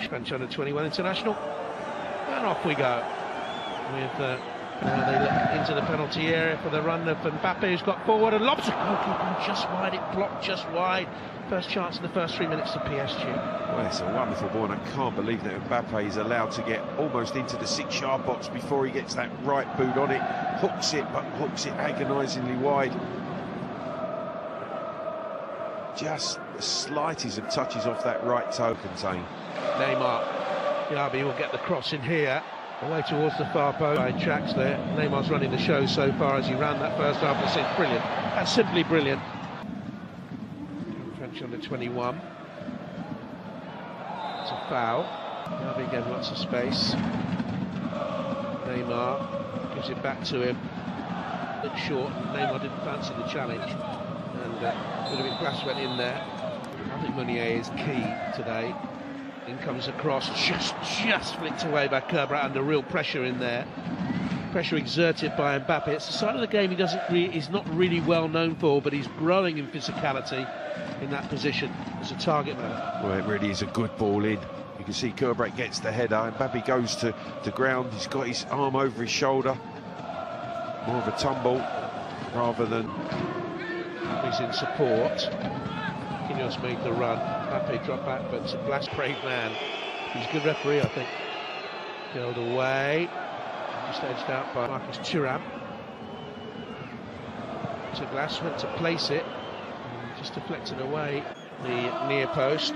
French under-21 international, and off we go with now they look into the penalty area for the run of Mbappe, who's got forward and lobs it. Goalkeeper just wide, it blocked just wide. First chance in the first 3 minutes to PSG. Well, it's a wonderful ball, and I can't believe that Mbappe is allowed to get almost into the 6-yard box before he gets that right boot on it. Hooks it, but hooks it agonisingly wide. Just the slightest of touches off that right toe contain. Neymar, Diaby will get the cross in here, away towards the far post. By tracks there. Neymar's running the show so far as he ran that first half. It's brilliant. That's simply brilliant. French under-21. It's a foul. Diaby gave lots of space. Neymar gives it back to him. Looked short. Neymar didn't fancy the challenge, and Ludovic Blas went in there. I think Meunier is key today. In comes across, just flicked away by Coupe under real pressure in there. Pressure exerted by Mbappe. It's the side of the game he's not really well known for, but he's growing in physicality in that position as a target man. Well, it really is a good ball in. You can see Coupe gets the header, Mbappe goes to ground. He's got his arm over his shoulder. More of a tumble rather than... He's in support. Marquinhos made the run. Mbappe dropped back, but it's a Blas brave man. He's a good referee, I think. Curled away. Just edged out by Marcus Thuram. So Blas went to place it. Just deflected away the near post.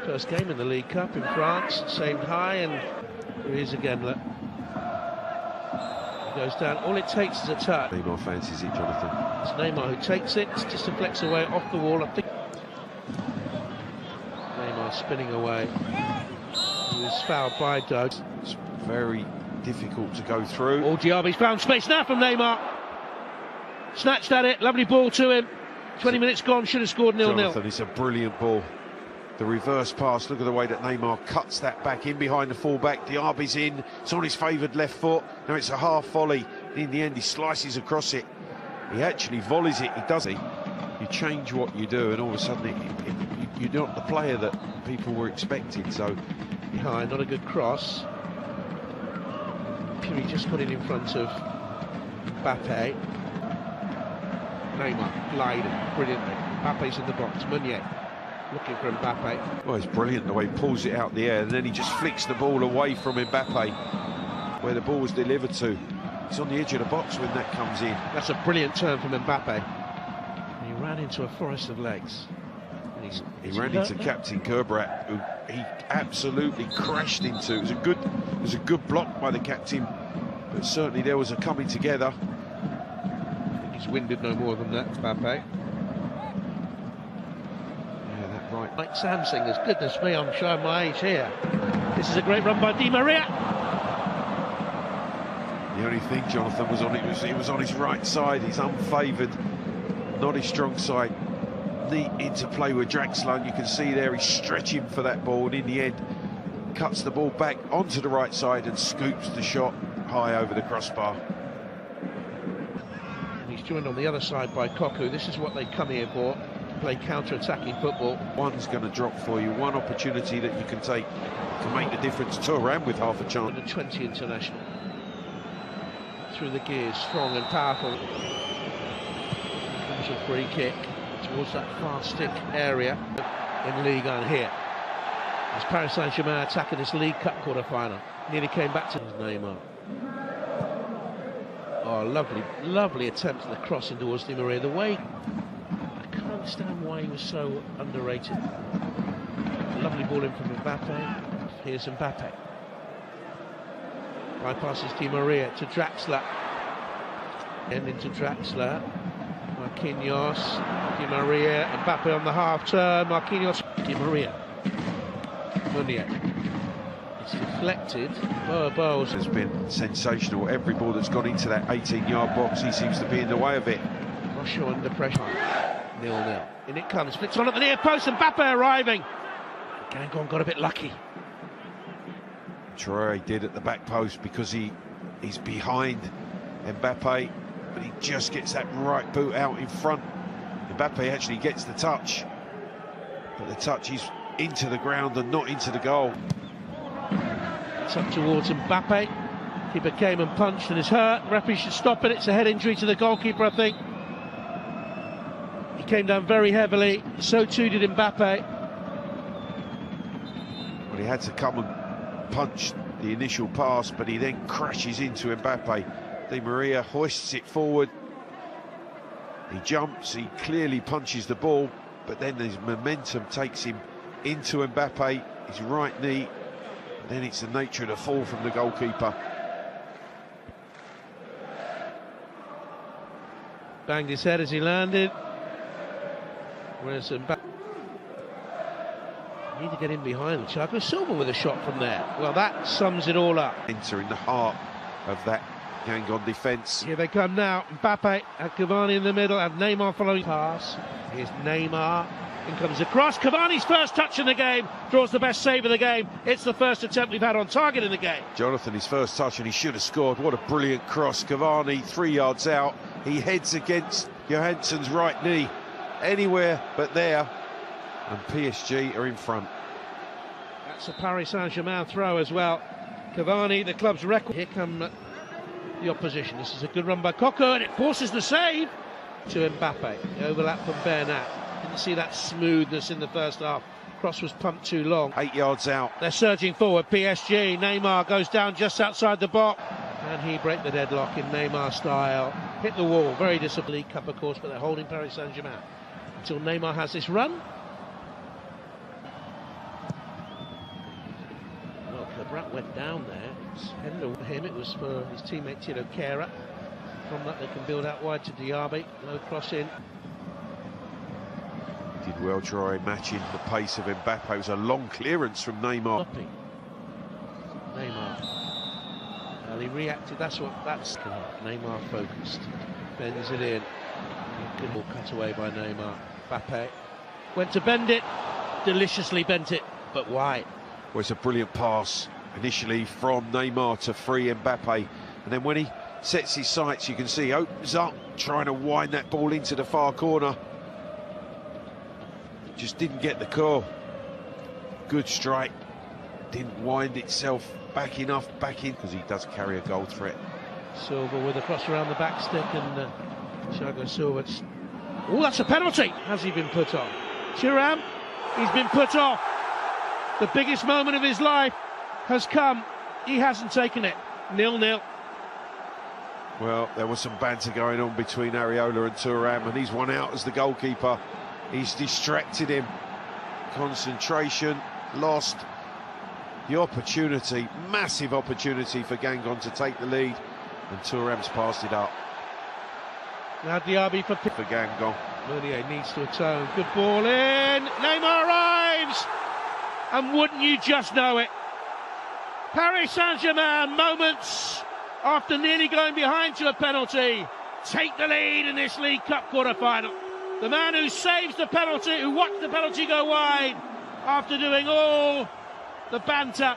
First game in the League Cup in France. Saved high, and here he is again. Look. He goes down. All it takes is a touch. Neymar fancies it, Jonathan. It's Neymar who takes it. Just deflects away off the wall. I think Neymar spinning away. He was fouled by Doug. It's very difficult to go through. Oh, Diaby's found space now from Neymar. Snatched at it. Lovely ball to him. 20 minutes gone. Should have scored 0-0. Jonathan, it's a brilliant ball. The reverse pass, look at the way that Neymar cuts that back in behind the fullback. Diaby's in, it's on his favoured left foot. Now it's a half volley. In the end, he slices across it. He actually volleys it, he does it. You change what you do, and all of a sudden you're not the player that people were expecting. So, behind, not a good cross. Puri just got it in front of Mbappe. Neymar gliding brilliantly. Mbappe's in the box. Meunier looking for Mbappe. Well, it's brilliant the way he pulls it out the air, and then he just flicks the ball away from Mbappe, where the ball was delivered to. He's on the edge of the box when that comes in. That's a brilliant turn from Mbappe. He ran into a forest of legs. He ran into Captain Coupe, who he absolutely crashed into. It was a good block by the captain, but certainly there was a coming together. I think he's winded no more than that, Mbappe. Yeah, that right. Like Sam Singers, goodness me, I'm showing my age here. This is a great run by Di Maria. The only thing, Jonathan, was on it was on his right side. He's unfavoured, not his strong side. Neat interplay with Draxler, and you can see there he's stretching for that ball, and in the end cuts the ball back onto the right side and scoops the shot high over the crossbar. And he's joined on the other side by Coupe. This is what they come here for, to play counter-attacking football. One's going to drop for you, one opportunity that you can take to make the difference. Thuram with half a chance. The 20 international. Through the gears, strong and powerful. Comes a free kick towards that far stick area in Ligue 1 here. As Paris Saint-Germain attacking this League Cup quarter-final. Nearly came back to Neymar. Oh, lovely attempt at the crossing towards Di Maria. The way, I can't understand why he was so underrated. Lovely ball in from Mbappe. Here's Mbappe. Bypasses Di Maria to Draxler. And into Draxler. Marquinhos, Di Maria, Mbappe on the half turn. Marquinhos, Di Maria. Meunier. It's deflected. Bowles has been sensational. Every ball that's gone into that 18-yard box, he seems to be in the way of it. Rocho under pressure. 0-0. In it comes. Flicks on at the near post. Mbappe arriving. Guingamp got a bit lucky. Traoré did at the back post because he's behind Mbappe, but he just gets that right boot out in front. Mbappe actually gets the touch, but the touch is into the ground and not into the goal. It's up towards Mbappe. Keeper came and punched and is hurt. Referee should stop it. It's a head injury to the goalkeeper, I think. He came down very heavily. So too did Mbappe. Well, he had to come and punch the initial pass, but he then crashes into Mbappe. Di Maria hoists it forward. He jumps, he clearly punches the ball, but then his momentum takes him into Mbappe, his right knee, and then it's the nature of the fall from the goalkeeper. Banged his head as he landed. Whereas Mbappe need to get in behind Thiago Silva with a shot from there. Well, that sums it all up. Enter in the heart of that Guingamp defence. Here they come now. Mbappe and Cavani in the middle, and Neymar following pass. Here's Neymar. In comes the cross. Cavani's first touch in the game draws the best save of the game. It's the first attempt we've had on target in the game. Jonathan, his first touch, and he should have scored. What a brilliant cross. Cavani 3 yards out. He heads against Johansson's right knee. Anywhere but there. And PSG are in front. That's a Paris Saint-Germain throw as well. Cavani, the club's record. Here come the opposition. This is a good run by Coco, and it forces the save to Mbappe. The overlap from Bernat. Didn't see that smoothness in the first half. Cross was pumped too long. 8 yards out. They're surging forward. PSG. Neymar goes down just outside the box. And he break the deadlock in Neymar style. Hit the wall. Very disciplined. League Cup, of course, but they're holding Paris Saint-Germain until Neymar has this run. Well, Cabrat went down there. It's heading for him. It was for his teammate Tito Kehrer. From that they can build out wide to Diaby. No cross in. Did well try matching the pace of Mbappe. It was a long clearance from Neymar. Neymar. Well, he reacted. That's Neymar focused. Bends it in. Good ball cut away by Neymar. Mbappe went to bend it. Deliciously bent it, but wide. Well, it's a brilliant pass initially from Neymar to free Mbappe, and then when he sets his sights, you can see he opens up, trying to wind that ball into the far corner. Just didn't get the call. Good strike. Didn't wind itself back in, because he does carry a goal threat. Silva with a cross around the back stick, and Thiago Silva. Oh, that's a penalty. Has he been put off? Thuram, he's been put off. The biggest moment of his life has come. He hasn't taken it. 0-0. Well, there was some banter going on between Areola and Thuram, and he's one out as the goalkeeper. He's distracted him. Concentration lost. The opportunity, massive opportunity for Guingamp to take the lead, and Thuram's passed it up. Now Diaby for Guingamp. Meunier needs to atone. Good ball in. Neymar arrives, and wouldn't you just know it? Paris Saint-Germain, moments after nearly going behind to a penalty, take the lead in this League Cup quarter-final. The man who saves the penalty, who watched the penalty go wide after doing all the banter,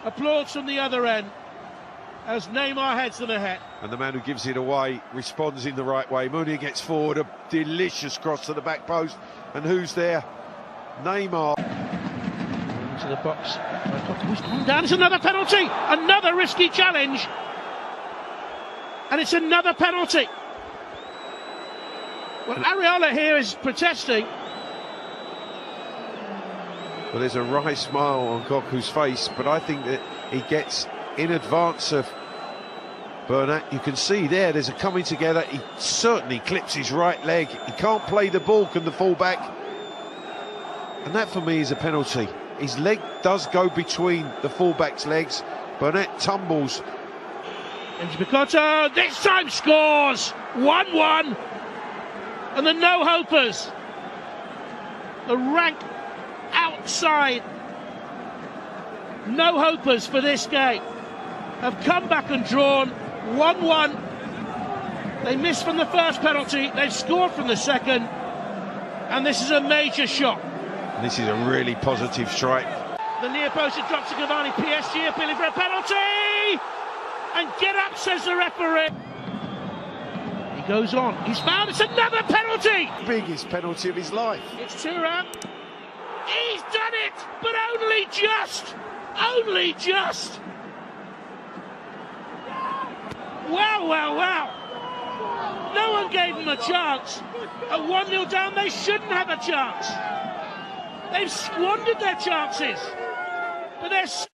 applauds from the other end as Neymar heads them ahead. And the man who gives it away responds in the right way. Meunier gets forward, a delicious cross to the back post, and who's there? Neymar. Into the box. Who's gone down? It's another penalty! Another risky challenge! And it's another penalty! Well, Areola here is protesting. Well, there's a wry smile on Koku's face, but I think that he gets in advance of Bernat. You can see there's a coming together. He certainly clips his right leg. He can't play the ball, can the fullback? And that for me is a penalty. His leg does go between the fullback's legs. Bernat tumbles. And Picoto this time scores! 1-1. And the no-hopers, the rank outside no-hopers for this game, have come back and drawn 1-1. They missed from the first penalty, they've scored from the second, and this is a major shot. And this is a really positive strike. The near post drops to Cavani. PSG appealing for a penalty, and get up, says the referee. He goes on, he's found, it's another penalty! Biggest penalty of his life. It's Thuram. He's done it, but only just. Only just. Wow, wow, wow. No one gave them a chance. At 1-0 down, they shouldn't have a chance. They've squandered their chances. But they're